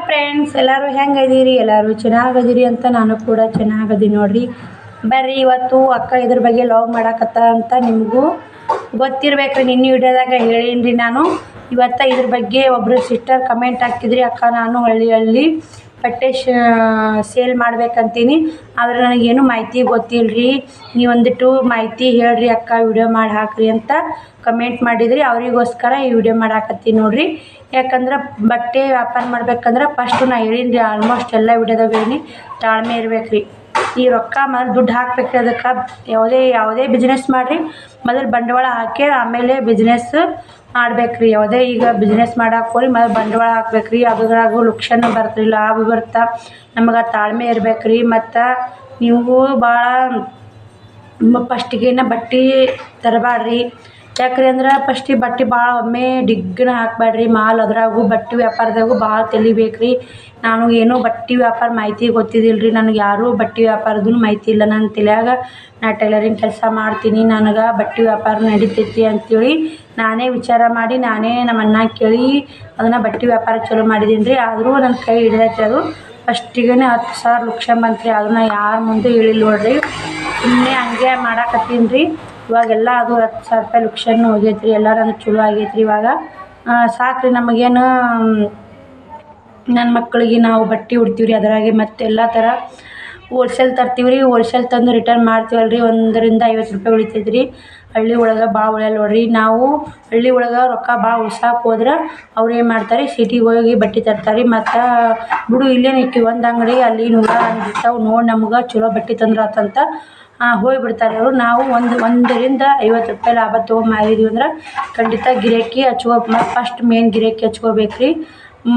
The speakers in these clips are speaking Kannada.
ಹಾಯ್ ಫ್ರೆಂಡ್ಸ್, ಎಲ್ಲರೂ ಹೆಂಗದೀರಿ? ಎಲ್ಲರೂ ಚೆನ್ನಾಗದೀರಿ ಅಂತ ನಾನು ಕೂಡ ಚೆನ್ನಾಗದೀನಿ ನೋಡ್ರಿ. ಬರ್ರಿ ಇವತ್ತು ಅಕ್ಕ ಇದ್ರ ಬಗ್ಗೆ ಲಾಗ್ ಮಾಡಾಕತ್ತ ಅಂತ ನಿಮಗೂ ಗೊತ್ತಿರ್ಬೇಕ್ರಿ. ನಿನ್ನೆ ವಿಡಿಯೋದಾಗ ಹೇಳೀನಿ ನಾನು. ಇವತ್ತು ಇದ್ರ ಬಗ್ಗೆ ಒಬ್ಬರು ಸಿಸ್ಟರ್ ಕಮೆಂಟ್ ಹಾಕಿದ್ರಿ, ಅಕ್ಕ ನಾನು ಹಳ್ಳಿ ಬಟ್ಟೆ ಸೇಲ್ ಮಾಡ್ಬೇಕಂತೀನಿ, ಆದರೆ ನನಗೇನು ಮಾಹಿತಿ ಗೊತ್ತಿಲ್ಲರಿ, ನೀವೊಂದಿಟ್ಟು ಮಾಹಿತಿ ಹೇಳ್ರಿ ಅಕ್ಕ, ವಿಡಿಯೋ ಮಾಡಿ ಹಾಕ್ರಿ ಅಂತ ಕಮೆಂಟ್ ಮಾಡಿದ್ರಿ. ಅವರಿಗೋಸ್ಕರ ಈ ವಿಡಿಯೋ ಮಾಡಾಕತ್ತೀನಿ ನೋಡ್ರಿ. ಯಾಕಂದ್ರೆ ಬಟ್ಟೆ ವ್ಯಾಪಾರ ಮಾಡ್ಬೇಕಂದ್ರೆ ಫಸ್ಟು ನಾ ಹೇಳಿನಿ ರೀ, ಆಲ್ಮೋಸ್ಟ್ ಎಲ್ಲ ವಿಡಿಯೋದಾಗ ಹೇಳೀನಿ, ತಾಳ್ಮೆ ಇರ್ಬೇಕ್ರಿ. ಈ ರೊಕ್ಕ ಮೊದಲು ದುಡ್ಡು ಹಾಕ್ಬೇಕ್ರಿ. ಅದಕ್ಕೆ ಯಾವುದೇ ಬಿಸ್ನೆಸ್ ಮಾಡಿರಿ, ಮೊದಲು ಬಂಡವಾಳ ಹಾಕಿ ಆಮೇಲೆ ಬಿಸ್ನೆಸ್ ಮಾಡ್ಬೇಕ್ರಿ. ಯಾವುದೇ ಈಗ ಬಿಸ್ನೆಸ್ ಮಾಡಕ್ಕೆ ಹೋಗಿ ಮೊದಲು ಬಂಡವಾಳ ಹಾಕ್ಬೇಕ್ರಿ. ಅದ್ರಾಗೂ ಲುಕ್ಷಣ ಬರ್ತರಿ, ಲಾಭ ಬರ್ತಾ, ನಮಗೆ ತಾಳ್ಮೆ ಇರ್ಬೇಕ್ರಿ. ಮತ್ತು ನೀವು ಭಾಳ ಫಸ್ಟಿಗೇನ ಬಟ್ಟೆ ತರಬೇಡ್ರಿ. ಯಾಕ್ರಿ ಅಂದ್ರೆ ಫಸ್ಟಿಗೆ ಬಟ್ಟೆ ಭಾಳ ಒಮ್ಮೆ ಡಿಗ್ಗನ ಹಾಕಬೇಡ್ರಿ. ಮಾಲ್ ಅದ್ರಾಗೂ ಬಟ್ಟೆ ವ್ಯಾಪಾರದಾಗೂ ಭಾಳ ತಿಳಿಬೇಕ್ರಿ. ನಾನು ಏನೋ ಬಟ್ಟೆ ವ್ಯಾಪಾರ ಮಾಹಿತಿ ಗೊತ್ತಿದ್ದಿಲ್ಲ ರೀ, ನನಗೆ ಯಾರೂ ಬಟ್ಟೆ ವ್ಯಾಪಾರದ್ದು ಮಾಹಿತಿ ಇಲ್ಲ. ನನ್ನ ತಲೆಯಾಗ ನಾ ಟೈಲರಿಂಗ್ ಕೆಲಸ ಮಾಡ್ತೀನಿ, ನನಗೆ ಬಟ್ಟೆ ವ್ಯಾಪಾರ ನಡಿತೈತಿ ಅಂಥೇಳಿ ನಾನೇ ವಿಚಾರ ಮಾಡಿ, ನಾನೇ ನಮ್ಮ ಅಣ್ಣ ಕೇಳಿ ಅದನ್ನು ಬಟ್ಟೆ ವ್ಯಾಪಾರ ಚಲೋ ಮಾಡಿದ್ದೀನಿ ರೀ. ಆದರೂ ನನ್ನ ಕೈ ಹಿಡಿದೈತಿ. ಅದು ಫಸ್ಟಿಗೆ 10,000 ಲಕ್ಷ ಬಂತು ರೀ. ಅದನ್ನ ಯಾರ ಮುಂದೆ ಹೇಳಿಲ್ಲ ನೋಡ್ರಿ, ಸುಮ್ಮನೆ ಹಂಗೆ ಮಾಡಾಕತ್ತೀನಿ ರೀ. ಇವಾಗೆಲ್ಲ ಅದು 10,000 ರೂಪಾಯಿ ಲಕ್ಷನೂ ಹೋಗೈತೆ ರೀ. ಎಲ್ಲ ನನಗೆ ಚಲೋ ಆಗೈತೆ ರೀ. ಇವಾಗ ಸಾಕು ರೀ, ನಮಗೇನು ನನ್ನ ಮಕ್ಕಳಿಗೆ ನಾವು ಬಟ್ಟೆ ಉಡ್ತೀವಿ ರೀ. ಅದರಾಗೆ ಮತ್ತು ಎಲ್ಲ ಥರ ಹೋಲ್ಸೇಲ್ ತರ್ತೀವಿ ರೀ. ಹೋಲ್ಸೇಲ್ ತಂದು ರಿಟರ್ನ್ ಮಾಡ್ತೀವಲ್ಲ ರೀ, 1ರಿಂದ 50 ರೂಪಾಯಿ ಉಳಿತೈತೆ ರೀ. ಹಳ್ಳಿ ಒಳಗೆ ಭಾಳ ಉಳಿಯಲ್ಲ ನೋಡ್ರಿ. ನಾವು ಹಳ್ಳಿ ಒಳಗೆ ರೊಕ್ಕ ಭಾಳ ಉಳ್ಸಕ್ಕೆ ಹೋದ್ರೆ ಅವ್ರು ಏನು ಮಾಡ್ತಾರೆ, ಸಿಟಿಗೆ ಹೋಗಿ ಬಟ್ಟೆ ತರ್ತಾರೆ. ಮತ್ತು ಬಿಡು ಇಲ್ಲೇ ನಿಂತೀವಿ ಒಂದು ಅಂಗಡಿ, ಅಲ್ಲಿ 100 ಇರ್ತಾವೆ, ನೋಡಿ ನಮ್ಗೆ ಚಲೋ ಬಟ್ಟೆ ತಂದ್ರೆ ಆತಂತ ಹೋಗಿಬಿಡ್ತಾರೆ ಅವರು. ನಾವು 1ರಿಂದ 50 ರೂಪಾಯಿ ಲಾಭ ತೊಗೊಂಡು ಅಂದ್ರೆ ಖಂಡಿತ ಗಿರಾಕಿ ಹಚ್ಕೋಬೇಕು. ಫಸ್ಟ್ ಮೇನ್ ಗಿರಾಕಿ ಹಚ್ಕೋಬೇಕು ರೀ.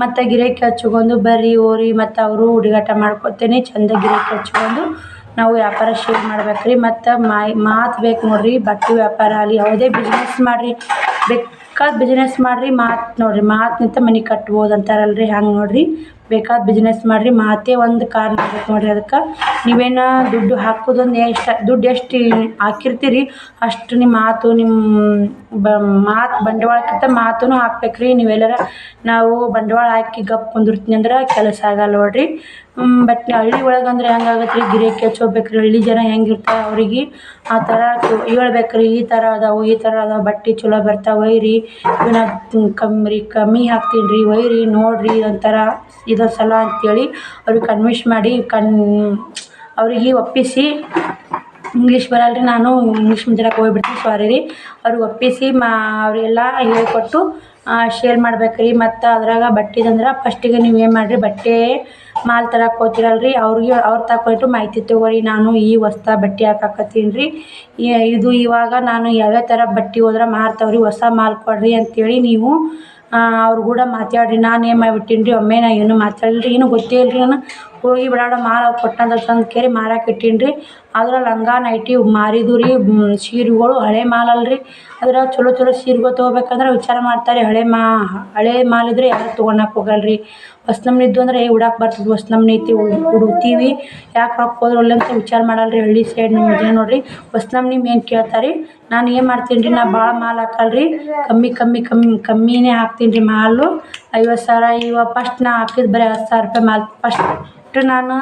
ಮತ್ತು ಗಿರಾಕಿ ಹಚ್ಕೊಂಡು ಬರ್ರಿ ಹೋರಿ, ಮತ್ತು ಅವರು ಹುಡುಗಾಟ ಮಾಡ್ಕೊತೇನೆ ಚಂದ ಗಿರಾಕಿ ಹಚ್ಕೊಂಡು ನಾವು ವ್ಯಾಪಾರ ಶುರು ಮಾಡ್ಬೇಕು ರೀ. ಮತ್ತು ಮಾತು ಬೇಕು ನೋಡಿರಿ. ಬಟ್ಟೆ ವ್ಯಾಪಾರ ಆಗಲಿ ಯಾವುದೇ ಬಿಸ್ನೆಸ್ ಮಾಡಿರಿ, ಬೇಕಾದ ಬಿಸ್ನೆಸ್ ಮಾಡಿರಿ, ಮಾತು ನೋಡಿರಿ, ಮಾತಿನಿಂದ ಮನೆ ಕಟ್ಬೋದು ಅಂತಾರಲ್ರಿ, ಹಂಗೆ ನೋಡಿರಿ. ಬೇಕಾದ ಬಿಸ್ನೆಸ್ ಮಾಡಿರಿ, ಮಾತೇ ಒಂದು ಕಾರಣ ಬೇಕು ನೋಡಿರಿ. ಅದಕ್ಕೆ ನೀವೇನು ದುಡ್ಡು ಹಾಕೋದೊಂದು ದುಡ್ಡು ಎಷ್ಟು ಹಾಕಿರ್ತೀರಿ ಅಷ್ಟು ನಿಮ್ಮ ಮಾತು, ನಿಮ್ಮ ಮಾತು ಬಂಡವಾಳಕ್ಕಿಂತ ಮಾತೂ ಹಾಕ್ಬೇಕು ರೀ. ನೀವೆಲ್ಲರ ನಾವು ಬಂಡವಾಳ ಹಾಕಿ ಗಪ್ ಕುಂದಿರ್ತೀನಿ ಅಂದ್ರೆ ಕೆಲಸ ಆಗಲ್ಲ ನೋಡಿರಿ. ಬಟ್ ಹಳ್ಳಿ ಒಳಗೆ ಅಂದ್ರೆ ಹೆಂಗಾಗತ್ತೆ ರೀ, ಗಿರಾಕಿ ಹಚ್ಕೋಬೇಕು ರೀ. ಹಳ್ಳಿ ಜನ ಹೆಂಗಿರ್ತಾರೆ ಅವ್ರಿಗೆ ಆ ಥರ ಹೇಳ್ಬೇಕು ರೀ, ಈ ಥರ ಅದಾವೆ ಬಟ್ಟೆ ಚಲೋ ಬರ್ತಾವೆ ಒಯ್ಯಿರಿ, ಇವನ್ನ ಕಮ್ಮಿ ಹಾಕ್ತೀನಿ ರೀ, ಒಯ್ಯಿರಿ ನೋಡಿರಿ ಒಂಥರ ಇದೊಂದು ಸಲ ಅಂಥೇಳಿ ಅವ್ರಿಗೆ ಕನ್ವಿನ್ಸ್ ಮಾಡಿ ಅವ್ರಿಗೆ ಒಪ್ಪಿಸಿ, ಇಂಗ್ಲೀಷ್ ಬರಲ್ಲ ರೀ, ನಾನು ಇಂಗ್ಲೀಷ್ ಮಾತಾಡಕ್ಕೆ ಹೋಗ್ಬಿಡ್ತೀನಿ, ಸಾರಿ ರೀ. ಅವ್ರಿಗೆ ಒಪ್ಪಿಸಿ ಅವರೆಲ್ಲ ಹೇಳ್ಕೊಟ್ಟು ಶೇರ್ ಮಾಡ್ಬೇಕು ರೀ. ಮತ್ತು ಅದ್ರಾಗ ಬಟ್ಟೆದಂದ್ರೆ ಫಸ್ಟಿಗೆ ನೀವು ಏನು ಮಾಡಿರಿ, ಬಟ್ಟೆ ಮಾಲ್ ತರಕ್ಕೆ ಹೋಗ್ತೀರಲ್ಲ ರೀ, ಅವ್ರು ತಗೊಂಡು ಮಾಹಿತಿ ತೊಗೊರಿ. ನಾನು ಈ ಹೊಸ್ತ ಬಟ್ಟೆ ಹಾಕಾಕತ್ತೀನಿ ರೀ, ಇದು ಇವಾಗ ನಾನು ಯಾವ್ಯಾವ ಥರ ಬಟ್ಟೆ ಹೋದ್ರೆ ಮಾರ್ತಾವ್ರಿ, ಹೊಸ ಮಾಲ್ ಕೊಡ್ರಿ ಅಂಥೇಳಿ ನೀವು ಅವ್ರು ಕೂಡ ಮಾತಾಡ್ರಿ. ನಾನು ಏನು ಮಾಡಿಬಿಟ್ಟೀನಿ ರೀ, ಒಮ್ಮೆ ನಾ ಏನು ಮಾತಾಡಿಲ್ಲ ರೀ, ಏನೂ ಗೊತ್ತೇ ಇಲ್ಲ ರೀ. ನಾನು ಹೋಗಿ ಬಿಡಾಡ ಮಾಲ್ ಅವ್ರು ಕೊಟ್ಟಂತ ತಂದು ಕೇರಿ ಮಾರಕ್ಕೆ ಇಟ್ಟೀನಿ ರೀ. ಅದ್ರ ಲಂಗ ನೈಟಿ ಮಾರಿದ್ದು ರೀ. ಸೀರೆಗಳು ಹಳೆ ಮಾಲ್ ಅಲ್ರಿ, ಅದ್ರಾಗ ಚಲೋ ಸೀರೆಗಳು ತೊಗೋಬೇಕಂದ್ರೆ ವಿಚಾರ ಮಾಡ್ತಾರೆ. ಹಳೆ ಮಾಲ್ ಇದ್ರೆ ಯಾರು ತೊಗೊಳಕ್ಕೆ ಹೋಗಲ್ಲ ರೀ. ಹೊಸ ನಮ್ನಿ ಇದ್ದು ಅಂದ್ರೆ ಉಡಾಕ್ ಬರ್ತದೆ, ಹೊಸ ನಮ್ನಿ ಐತಿ ಉಡ್ತೀವಿ, ಯಾಕೆ ರೊಕ್ಕ ಹೋದ್ರೆ ಒಳ್ಳೆ ಅಂತ ವಿಚಾರ ಮಾಡಲ್ಲ ರೀ. ಹಳ್ಳಿ ಸೈಡ್ ನಿಮ್ಮ ಜನ ನೋಡಿರಿ ಹೊಸ ನಮ್ನಿ ಮೇನ್ ಕೇಳ್ತಾರೆ. ನಾನು ಏನು ಮಾಡ್ತೀನಿ ರೀ, ನಾ ಭಾಳ ಮಾಲ್ ಹಾಕಲ್ಲ ರೀ, ಕಮ್ಮಿನೇ ಹಾಕ್ತೀನಿ ರೀ. ಮಾಲು 50,000 ಇವಾಗ ಫಸ್ಟ್ ನಾ ಹಾಕಿದ್ದು ಬರೀ 10,000 ರೂಪಾಯಿ ಮಾಲ್. ಫಸ್ಟ್ ನಾನು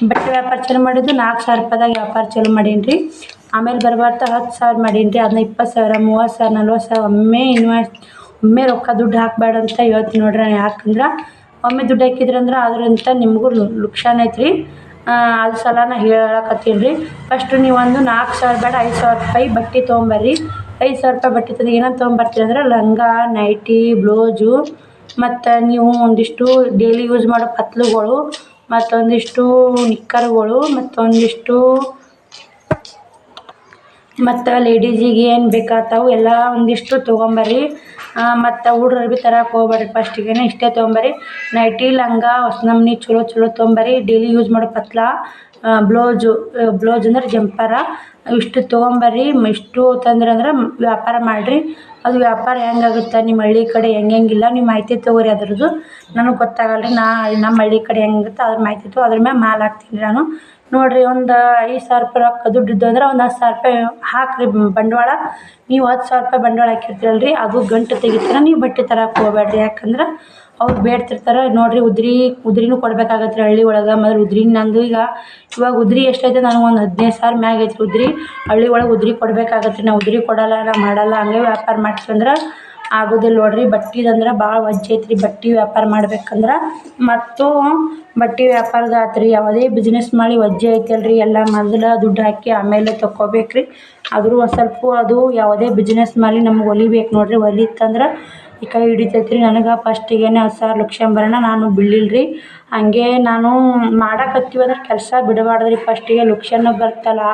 ಬಟ್ಟೆ ವ್ಯಾಪಾರ ಚಾಲೂ ಮಾಡಿದ್ದು 4,000 ರೂಪಾಯಿದಾಗ ವ್ಯಾಪಾರ ಚಾಲೂ ಮಾಡೀನಿ ರೀ. ಆಮೇಲೆ ಬರ್ತಾ 10,000 ಮಾಡೀನಿ ರೀ. ಅದನ್ನ 20,000, 30,000, 40,000 ಒಮ್ಮೆ ರೊಕ್ಕ ದುಡ್ಡು ಹಾಕಬೇಡ ಅಂತ ಹೇಳ್ತೀನಿ ನೋಡ್ರಿ. ಯಾಕಂದ್ರೆ ಒಮ್ಮೆ ದುಡ್ಡು ಹಾಕಿದ್ರಂದ್ರೆ ಅದರಿಂದ ನಿಮಗೂ ಲುಕ್ಷಾನ್ ಐತ್ರಿ. ಅದು ಸಲ ನಾ ಹೇಳಕತ್ತೀನಿ ರೀ. ಫಸ್ಟು ನೀವು ಒಂದು 4,000 ಬೇಡ 5,000 ರೂಪಾಯಿ ಬಟ್ಟೆ ತೊಗೊಂಬರ್ರಿ. 5,000 ರೂಪಾಯಿ ಬಟ್ಟೆ ತಂದು ಏನಂತ ತೊಗೊಂಬರ್ತೀರಿ ಅಂದ್ರೆ ಲಂಗ, ನೈಟಿ, ಬ್ಲೌಸು, ಮತ್ತು ನೀವು ಒಂದಿಷ್ಟು ಡೈಲಿ ಯೂಸ್ ಮಾಡೋ ಪತ್ಲುಗಳು, ಮತ್ತೊಂದಿಷ್ಟು ನಿಕ್ಕರ್ಗಳು, ಮತ್ತು ಲೇಡೀಸಿಗೆ ಏನು ಬೇಕಾಗ್ತಾವೆ ಎಲ್ಲ ಒಂದಿಷ್ಟು ತೊಗೊಂಬರ್ರಿ. ಮತ್ತು ಹುಡ್ರು ಅರ್ಬಿ ತರಕ್ಕೆ ಹೋಗ್ಬೇಡ್ರಿ, ಫಸ್ಟಿಗೆ ಇಷ್ಟೇ ತೊಗೊಂಬರ್ರಿ. ನೈಟಿ, ಲಂಗ ಹೊಸ ನಮ್ನಿ ಚಲೋ ತೊಗೊಂಬರ್ರಿ. ಡೈಲಿ ಯೂಸ್ ಮಾಡೋ ಪತ್ಲ, ಬ್ಲೌಸ್ ಅಂದ್ರೆ ಜಂಪರ, ಇಷ್ಟು ತೊಗೊಂಬರ್ರಿ. ಇಷ್ಟು ತಂದ್ರೆ ವ್ಯಾಪಾರ ಮಾಡಿರಿ. ಅದು ವ್ಯಾಪಾರ ಹೆಂಗಾಗುತ್ತೆ ನಿಮ್ಮ ಹಳ್ಳಿ ಕಡೆ ಹೆಂಗಿಲ್ಲ ನೀವು ಮಾಹಿತಿ ತೊಗೊರಿ ಅದ್ರದ್ದು. ನನಗೆ ಗೊತ್ತಾಗಲ್ಲ ರೀ, ನಮ್ಮ ಹಳ್ಳಿ ಕಡೆ ಹೆಂಗಿರುತ್ತೆ ಅದ್ರ ಮಾಹಿತಿ ತೊಗೊ ಅದ್ರ ಮ್ಯಾಗ ಮಾಲು ಹಾಕ್ತೀನಿ ನಾನು. ನೋಡಿರಿ ಒಂದು 5,000 ರೂಪಾಯಿ ರೊಕ್ಕ ದುಡ್ಡಿದ್ದು ಅಂದ್ರೆ ಒಂದು 10,000 ರೂಪಾಯಿ ಹಾಕಿರಿ ಬಂಡವಾಳ. ನೀವು 10,000 ರೂಪಾಯಿ ಬಂಡವಾಳ ಹಾಕಿರ್ತೀರಲ್ಲ ರೀ, ಅದು ಗಂಟು ತೆಗಿತೀರ ನೀವು ಬಟ್ಟೆ ತರಕ್ಕೆ ಹೋಗ್ಬೇಡ್ರಿ. ಯಾಕಂದ್ರೆ ಅವ್ರು ಬೇಡ್ತಿರ್ತಾರೆ ನೋಡಿರಿ. ಉದ್ರಿನೂ ಕೊಡ್ಬೇಕಾಗತ್ತೆ ರೀ ಹಳ್ಳಿ ಒಳಗೆ. ಮೊದಲು ಉದ್ರಿ ನಂದು ಇವಾಗ ಉದ್ರಿ ಎಷ್ಟೈತೆ ನನಗೆ ಒಂದು 15,000 ಮ್ಯಾಗ ಐತೆ ಉದ್ರಿ. ಹಳ್ಳಿ ಒಳಗೆ ಉದ್ರಿ ಕೊಡ್ಬೇಕಾಗತ್ತೆ ರೀ. ನಾವು ಉದ್ರಿ ಕೊಡಲ್ಲ, ನಾವು ಮಾಡಲ್ಲ, ಹಂಗೆ ವ್ಯಾಪಾರ ಮಾಡ್ತೀವಂದ್ರೆ ಆಗೋದಿಲ್ಲ ನೋಡಿರಿ. ಬಟ್ಟೆದಂದ್ರೆ ಭಾಳ ವಜ್ಜೆ ಐತ್ರಿ ಬಟ್ಟೆ ವ್ಯಾಪಾರ ಮಾಡ್ಬೇಕಂದ್ರೆ. ಮತ್ತು ಬಟ್ಟೆ ವ್ಯಾಪಾರದ ಆತು ರೀ, ಯಾವುದೇ ಬಿಸ್ನೆಸ್ ಮಾಡಿ ವಜ್ಜೆ ಐತಲ್ರಿ. ಎಲ್ಲ ಮೊದಲು ದುಡ್ಡು ಹಾಕಿ ಆಮೇಲೆ ತೊಗೋಬೇಕು ರೀ. ಆದರೂ ಒಂದು ಸ್ವಲ್ಪ ಅದು ಯಾವುದೇ ಬಿಸ್ನೆಸ್ ಮಾಡಲಿ ನಮ್ಗೆ ಹೊಲಿಬೇಕು ನೋಡಿರಿ. ಹೊಲಿತಂದ್ರೆ ಈ ಕೈ ಹಿಡಿತೈತೆ ರೀ. ನನಗೆ ಫಸ್ಟಿಗೆ 10,000 ಲಕ್ಷಂಬರನ ನಾನು ಬಿಡಲಿಲ್ಲ ರೀ. ಹಂಗೆ ನಾನು ಮಾಡಕತ್ತೀವಂದ್ರೆ ಕೆಲಸ ಬಿಡಬಾರ್ದು ರೀ. ಫಸ್ಟಿಗೆ ಲುಕ್ಷಣ ಬರ್ತಲ್ಲ,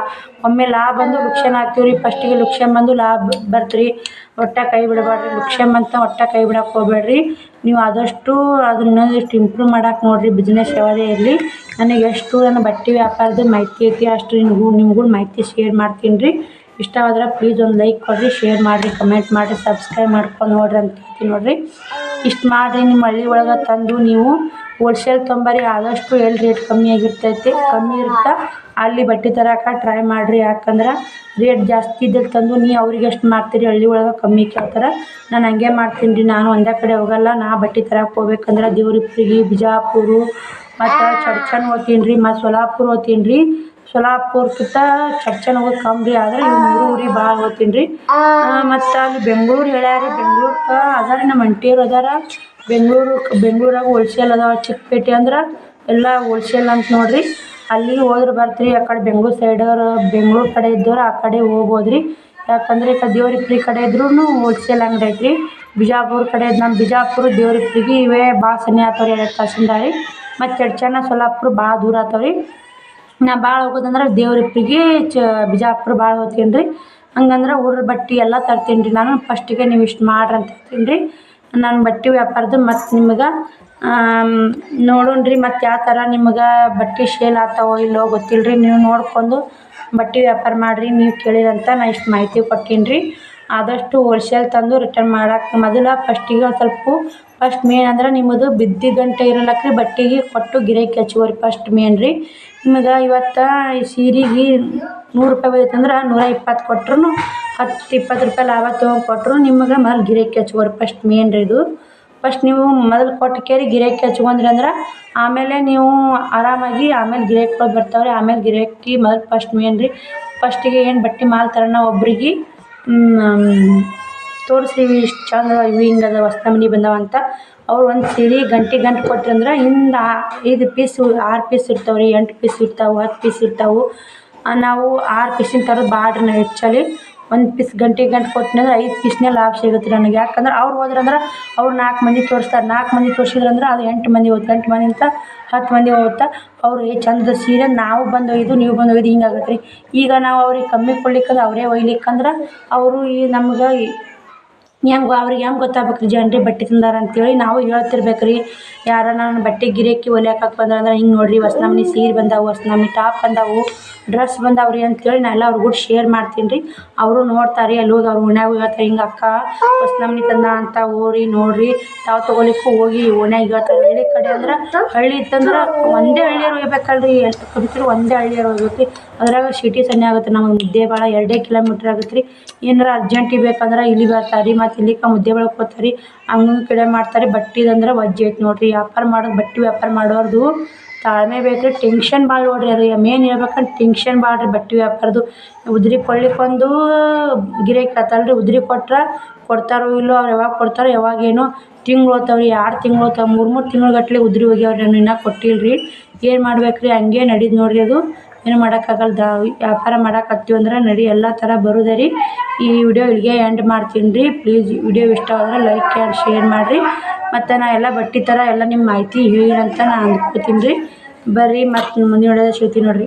ಒಮ್ಮೆ ಲಾಭ ಬಂದು ಲುಕ್ಷಣ ಹಾಕ್ತೀವಿ ರೀ. ಫಸ್ಟಿಗೆ ಲುಕ್ಷಣ ಬಂದು ಲಾಭ ಬರ್ತೆ ರೀ. ಒಟ್ಟು ಕೈ ಬಿಡಬಾರ್ದು ರೀ. ಲುಕ್ಷಣ ಬಂತ ಒಟ್ಟು ಕೈ ಬಿಡಕ್ಕೆ ಹೋಗ್ಬೇಡ್ರಿ. ನೀವು ಆದಷ್ಟು ಅದನ್ನ ಎಷ್ಟು ಇಂಪ್ರೂವ್ ಮಾಡಕ್ಕೆ ನೋಡಿರಿ. ಬಿಸ್ನೆಸ್ ಯಾವುದೇ ಇರಲಿ, ನನಗೆ ಎಷ್ಟು ನನ್ನ ಬಟ್ಟೆ ವ್ಯಾಪಾರದ ಮಾಹಿತಿ ಐತಿ ಅಷ್ಟು ನಿಮ್ಗೂ ಮಾಹಿತಿ ಶೇರ್ ಮಾಡ್ತೀನಿ ರೀ. ಇಷ್ಟವಾದ್ರೆ ಪ್ಲೀಸ್ ಒಂದು ಲೈಕ್ ಕೊಡಿರಿ, ಶೇರ್ ಮಾಡಿರಿ, ಕಮೆಂಟ್ ಮಾಡಿರಿ, ಸಬ್ಸ್ಕ್ರೈಬ್ ಮಾಡ್ಕೊಂಡು ನೋಡಿರಿ ಅಂತ ಹೇಳ್ತೀನಿ ನೋಡಿರಿ. ಇಷ್ಟು ಮಾಡಿರಿ. ನಿಮ್ಮ ಹಳ್ಳಿ ಒಳಗೆ ತಂದು ನೀವು ಹೋಲ್ಸೇಲ್ ತೊಂಬರಿ. ಆದಷ್ಟು ಎಲ್ಲಿ ರೇಟ್ ಕಮ್ಮಿ ಇರುತ್ತೆ ಅಲ್ಲಿ ಬಟ್ಟೆ ತರಕ್ಕೆ ಟ್ರೈ ಮಾಡಿರಿ. ಯಾಕಂದ್ರೆ ರೇಟ್ ಜಾಸ್ತಿ ಇದ್ದಲ್ಲಿ ತಂದು ಅವ್ರಿಗೆ ಎಷ್ಟು ಮಾಡ್ತೀರಿ ಹಳ್ಳಿ ಒಳಗೆ ಕಮ್ಮಿ ಕೇಳ್ತಾರೆ. ನಾನು ಹಂಗೆ ಮಾಡ್ತೀನಿ ರೀ. ನಾನು ಒಂದೇ ಕಡೆ ಹೋಗಲ್ಲ. ನಾ ಬಟ್ಟೆ ತರಕ್ಕೆ ಹೋಗ್ಬೇಕಂದ್ರೆ ದೇವ್ರಿಪ್ಪಿಗೆ, ಬಿಜಾಪುರ ಮತ್ತು ಚಡ್ಚನ್ ಹೋಗ್ತೀನಿ ರೀ. ಮತ್ತು ಸೊಲ್ಲಾಪುರ ಹೋಗ್ತೀನಿ ರೀ. ಸೊಲ್ಲಾಪುರಕ್ಕಿಂತ ಚಡ್ಚನ್ ಹೋಗೋದು ಕಮ್ಮಿ ರೀ. ಆದರೆ ಇವು 3 ಊರಿಗೆ ಭಾಳ ಹೋಗ್ತೀನಿ ರೀ. ಮತ್ತು ಅಲ್ಲಿ ಬೆಂಗ್ಳೂರು ಹೇಳ್ಯಾರ. ಬೆಂಗ್ಳೂರ್ಗೆ ಅದಾರ ನಮ್ಮ ಅಂಟಿಯರು ಅದಾರ. ಬೆಂಗ್ಳೂರಾಗ ಹೋಲ್ಸೇಲ್ ಅದಾವ. ಚಿಕ್ಕಪೇಟೆ ಅಂದ್ರೆ ಎಲ್ಲ ಹೋಲ್ಸೇಲ್ ಅಂತ ನೋಡಿರಿ. ಅಲ್ಲಿಗೆ ಹೋದ್ರೆ ಬರ್ತೀರಿ. ಆ ಕಡೆ ಬೆಂಗ್ಳೂರು ಸೈಡವ್ರು, ಬೆಂಗ್ಳೂರು ಕಡೆ ಇದ್ದವ್ರು ಆ ಕಡೆ ಹೋಗ್ಬೋದು ರೀ. ಯಾಕಂದರೆ ಈ ಕಡೆ ದೇವ್ರಿಪ್ರಿ ಕಡೆ ಇದ್ರೂ ಹೋಲ್ಸೇಲ್ ಅಂಗಡಿ ಐತ್ರಿ. ಬಿಜಾಪುರ ಕಡೆ ನಮ್ಮ ಬಿಜಾಪುರ ದೇವ್ರಿಪ್ರಿಗೆ ಇವೇ ಭಾಳ ಸನಿ ಆಗ್ತಾವ್ರಿ. 2 ತಾಸಿಂದ ರೀ. ಮತ್ತು ಚಡ್ಚನ ಸೊಲ್ಲಾಪುರ ಭಾಳ ದೂರ ಆಗ್ತಾವ್ರಿ. ನಾ ಭಾಳ ಹೋಗೋದಂದ್ರೆ ದೇವ್ರಿಪ್ರಿಗೆ ಬಿಜಾಪುರ ಭಾಳ ಹೋಗ್ತೀನಿ ರೀ. ಹಂಗಂದ್ರೆ ಹುಡ್ರ ಬಟ್ಟೆ ಎಲ್ಲ ತರ್ತೀನಿ ರೀ ನಾನು. ಫಸ್ಟಿಗೆ ನೀವು ಇಷ್ಟು ಮಾಡ್ರಿ ಅಂತ ಹೇಳ್ತೀನಿ ರೀ. ನಾನು ಬಟ್ಟೆ ವ್ಯಾಪಾರದ್ದು ಮತ್ತು ನಿಮಗೆ ನೋಡೋಣ ರೀ. ಮತ್ತು ಯಾವ ಥರ ನಿಮ್ಗೆ ಬಟ್ಟೆ ಸೇಲ್ ಆಗ್ತಾವೋ ಇಲ್ಲೋ ಗೊತ್ತಿಲ್ಲ ರೀ. ನೀವು ನೋಡ್ಕೊಂಡು ಬಟ್ಟೆ ವ್ಯಾಪಾರ ಮಾಡಿರಿ. ನೀವು ಕೇಳಿರಂತ ನಾ ಇಷ್ಟು ಮಾಹಿತಿ ಕೊಟ್ಟೀನಿ ರೀ. ಆದಷ್ಟು ಹೋಲ್ಸೇಲ್ ತಂದು ರಿಟರ್ನ್ ಮಾಡಕ್ಕೆ ಮೊದಲು ಫಸ್ಟಿಗೆ ಫಸ್ಟ್ ಮೇನ್ ಅಂದ್ರೆ ನಿಮ್ಮದು ಬಿದ್ದಿ ಗಂಟೆ ಇರಲಕ್ಕ ರೀ. ಬಟ್ಟೆಗೆ ಕೊಟ್ಟು ಗಿರಾಕಿ ಹಚ್ಕೋರಿ ಫಸ್ಟ್ ಮೇನ್ ರೀ. ನಿಮಗೆ ಇವತ್ತು ಈ ಸೀರೆಗೆ 100 ರೂಪಾಯಿ ಬೈತಂದ್ರೆ 120 ಕೊಟ್ರು 10-20 ರೂಪಾಯಿ ಲಾಭ ತೊಗೊಂಡು ಕೊಟ್ಟರು ನಿಮಗೆ ಮೊದಲು ಗಿರಾಕಿ ಹಚ್ಕೋರಿ ಫಸ್ಟ್ ಮೇನ್ ರೀ. ಇದು ಫಸ್ಟ್ ನೀವು ಮೊದಲು ಕೊಟ್ಟು ಕೇರಿ ಗಿರಾಕಿ ಹಚ್ಕೊಂಡ್ರಿ ಅಂದ್ರೆ ಆಮೇಲೆ ನೀವು ಆರಾಮಾಗಿ ಆಮೇಲೆ ಗಿರಾಕಿಗಳು ಬರ್ತಾವ್ರಿ. ಆಮೇಲೆ ಗಿರಾಕಿ ಮೊದಲು ಫಸ್ಟ್ ಮೇನ್ ರೀ. ಫಸ್ಟಿಗೆ ಏನು ಬಟ್ಟೆ ಮಾಲ್ ತರೋಣ ಒಬ್ರಿಗೆ ತೋರಿಸ್ತೀವಿ ಇಷ್ಟು ಚಂದ ಇವು ಹಿಂಗದ ಹೊಸ ನಮೂನಿ ಬಂದಾವ ಅಂತ. ಅವ್ರು ಒಂದು ಸೀರೆ ಗಂಟೆ ಕೊಟ್ರಂದ್ರೆ ಹಿಂದೆ 5 ಪೀಸ್ 6 ಪೀಸ್ ಇರ್ತಾವೆ ರೀ, 8 ಪೀಸ್ ಇರ್ತಾವೆ, 10 ಪೀಸ್ ಇರ್ತಾವೆ. ನಾವು 6 ಪೀಸಿನ ತರೋದು ಬಾಡ್ರಿ. ನಾವು ಹೆಚ್ಚಲ್ಲಿ 1 ಪೀಸ್ ಗಂಟೆ ಕೊಟ್ಟನಂದ್ರೆ 5 ಪೀಸ್ನೇ ಲಾಭ ಸಿಗುತ್ತೆ ರೀ ನನಗೆ. ಯಾಕಂದ್ರೆ ಅವ್ರು ಹೋದ್ರಂದ್ರೆ ಅವ್ರು 4 ಮಂದಿ ತೋರಿಸ್ತಾರೆ. 4 ಮಂದಿ ತೋರಿಸಿದ್ರಂದ್ರೆ ಅದು 8 ಮಂದಿ ಹೋಗುತ್ತೆ. 8 ಮಂದಿಂತ 10 ಮಂದಿ ಹೋಗುತ್ತೆ. ಅವ್ರು ಚಂದ ಸೀರೆ ನಾವು ಬಂದು ಒಯ್ದು ನೀವು ಬಂದು ಒಯ್ದು ಹಿಂಗಾಗತ್ತೆ ರೀ. ಈಗ ನಾವು ಅವ್ರಿಗೆ ಕಮ್ಮಿ ಕೊಡ್ಲಿಕ್ಕಂದ್ರೆ ಅವರೇ ಒಯ್ಲಿಕ್ಕಂದ್ರೆ ಅವರು ನಮ್ಗೆ ಅವ್ರಿಗೆ ಹೆಂಗೆ ಗೊತ್ತಾಗ್ಬೇಕು ರೀ ಜನರಿಗೆ ಬಟ್ಟೆ ತಂದಾರ ಅಂತೇಳಿ ನಾವು ಹೇಳ್ತಿರ್ಬೇಕು ರೀ. ಯಾರು ನಾನು ಬಟ್ಟೆ ಗಿರಾಕಿ ಹೊಲಿಯಾಕೆ ಬಂದ್ರೆ ಹಿಂಗೆ ನೋಡಿರಿ ಹೊಸ ನಮೂನಿ ಸೀರೆ ಬಂದಾವು, ಹೊಸ ನಮೂನಿ ಟಾಪ್ ಬಂದಾವು, ಡ್ರೆಸ್ ಬಂದಾವ್ರಿ ಅಂತೇಳಿ ನಾ ಎಲ್ಲ ಅವ್ರಿಗೂ ಶೇರ್ ಮಾಡ್ತೀನಿ ರೀ. ಅವರು ನೋಡ್ತಾರೆ. ಅಲ್ಲಿ ಹೋಗಿ ಅವ್ರು ಓಣ್ಯಾಗ ಹೇಳ್ತಾರೆ ಹಿಂಗೆ ಅಕ್ಕ ಹೊಸ ನಮೂನಿ ತಂದ ಅಂತ ಹೋರಿ ನೋಡಿರಿ. ತಾವು ತೊಗೊಲಿಕ್ಕೂ ಹೋಗಿ ಓಣ್ಯಾಗ ಹೇಳ್ತಾರೆ. ಹಳ್ಳಿ ಕಡೆ ಅಂದ್ರೆ ಹಳ್ಳಿ ಇತ್ತಂದ್ರೆ ಒಂದೇ ಹಳ್ಳಿಯರು ಹೋಗ್ಬೇಕಲ್ರಿ. ಎಷ್ಟು ಕುಂತಿರು ಒಂದೇ ಹಳ್ಳಿಯರು ಹೋಗ್ಬೇಕು ರೀ. ಅದ್ರಾಗ ಸಿಟಿ ಸಣ್ಣ ಆಗುತ್ತೆ ನಮಗೆ. ಮುದ್ದೇಬಿಹಾಳ 2 ಕಿಲೋಮೀಟ್ರ್ ಆಗುತ್ತೆ ರೀ. ಏನಾರ ಅರ್ಜೆಂಟಿಗೆ ಬೇಕಂದ್ರೆ ಇಲ್ಲಿ ಬರ್ತಾರೆ ರೀ. ಮತ್ತು ಇಲ್ಲಿಗೆ ಮುದ್ದೇಬಿಹಾಳಕ್ಕೆ ಹೋಗ್ತಾರೆ ರೀ. ಹಂಗೆ ಕಡೆ ಮಾಡ್ತಾರೆ. ಬಟ್ಟೆದಂದ್ರೆ ವಜ್ಜೆ ಐತೆ ನೋಡಿರಿ. ವ್ಯಾಪಾರ ಮಾಡೋದು ಬಟ್ಟೆ ವ್ಯಾಪಾರ ಮಾಡೋರ್ದು ತಾಳ್ಮೆ ಬೇಕು ರೀ. ಟೆನ್ಷನ್ ಭಾಳ ನೋಡಿರಿ. ಅದು ಮೇನ್ ಹೇಳ್ಬೇಕಂದ್ರೆ ಟೆನ್ಷನ್ ಭಾಳ ರೀ ಬಟ್ಟೆ ವ್ಯಾಪಾರದ್ದು. ಉದ್ರಿ ಕೊಡ್ಲಿಕ್ಕೊಂದು ಗಿರಾಕಿ ಆತಲ್ಲ ರೀ. ಉದ್ರಿ ಕೊಡ್ತಾರೋ ಇಲ್ಲೋ, ಅವ್ರು ಯಾವಾಗ ಕೊಡ್ತಾರೋ ಯಾವಾಗೇನೋ ತಿಂಗ್ಳು ಹೋಗ್ತಾವ್ರಿ, 2 ತಿಂಗ್ಳು ಹೋಗ್ತಾವೆ, 3 ತಿಂಗ್ಳುಗಟ್ಟಲೆ ಉದ್ರಿ ಹೋಗ್ಯಾವ್ರಿ. ನಾನು ಇನ್ನೂ ಕೊಟ್ಟಿಲ್ಲ ರೀ. ಏನು ಮಾಡ್ಬೇಕು ರೀ, ಹಂಗೆ ನಡೀದು ನೋಡಿರಿ. ಅದು ಏನು ಮಾಡೋಕ್ಕಾಗಲ್ಲ. ವ್ಯಾಪಾರ ಮಾಡಕತ್ತೀವಿ ಅಂದ್ರೆ ನಡಿ ಎಲ್ಲ ಥರ ಬರೋದೇ ರೀ. ಈ ವಿಡಿಯೋ ಇಲ್ಲಿಗೆ ಎಂಡ್ ಮಾಡ್ತೀನಿ ರೀ. ಪ್ಲೀಸ್ ವಿಡಿಯೋ ಇಷ್ಟ ಆದರೆ ಲೈಕ್ ಆ್ಯಂಡ್ ಶೇರ್ ಮಾಡಿರಿ. ಮತ್ತು ನಾ ಎಲ್ಲ ಬಟ್ಟೆ ಥರ ಎಲ್ಲ ನಿಮ್ಮ ಮಾಹಿತಿ ಹೇಳಿರಂತ ನಾನು ಅಂದ್ಕೊತೀನಿ ರೀ. ಬರ್ರಿ ಮತ್ತು ಮುಂದಿನ ವಿಡಿಯೋದಾಗ ಸಿಗ್ತೀನಿ ನೋಡಿರಿ.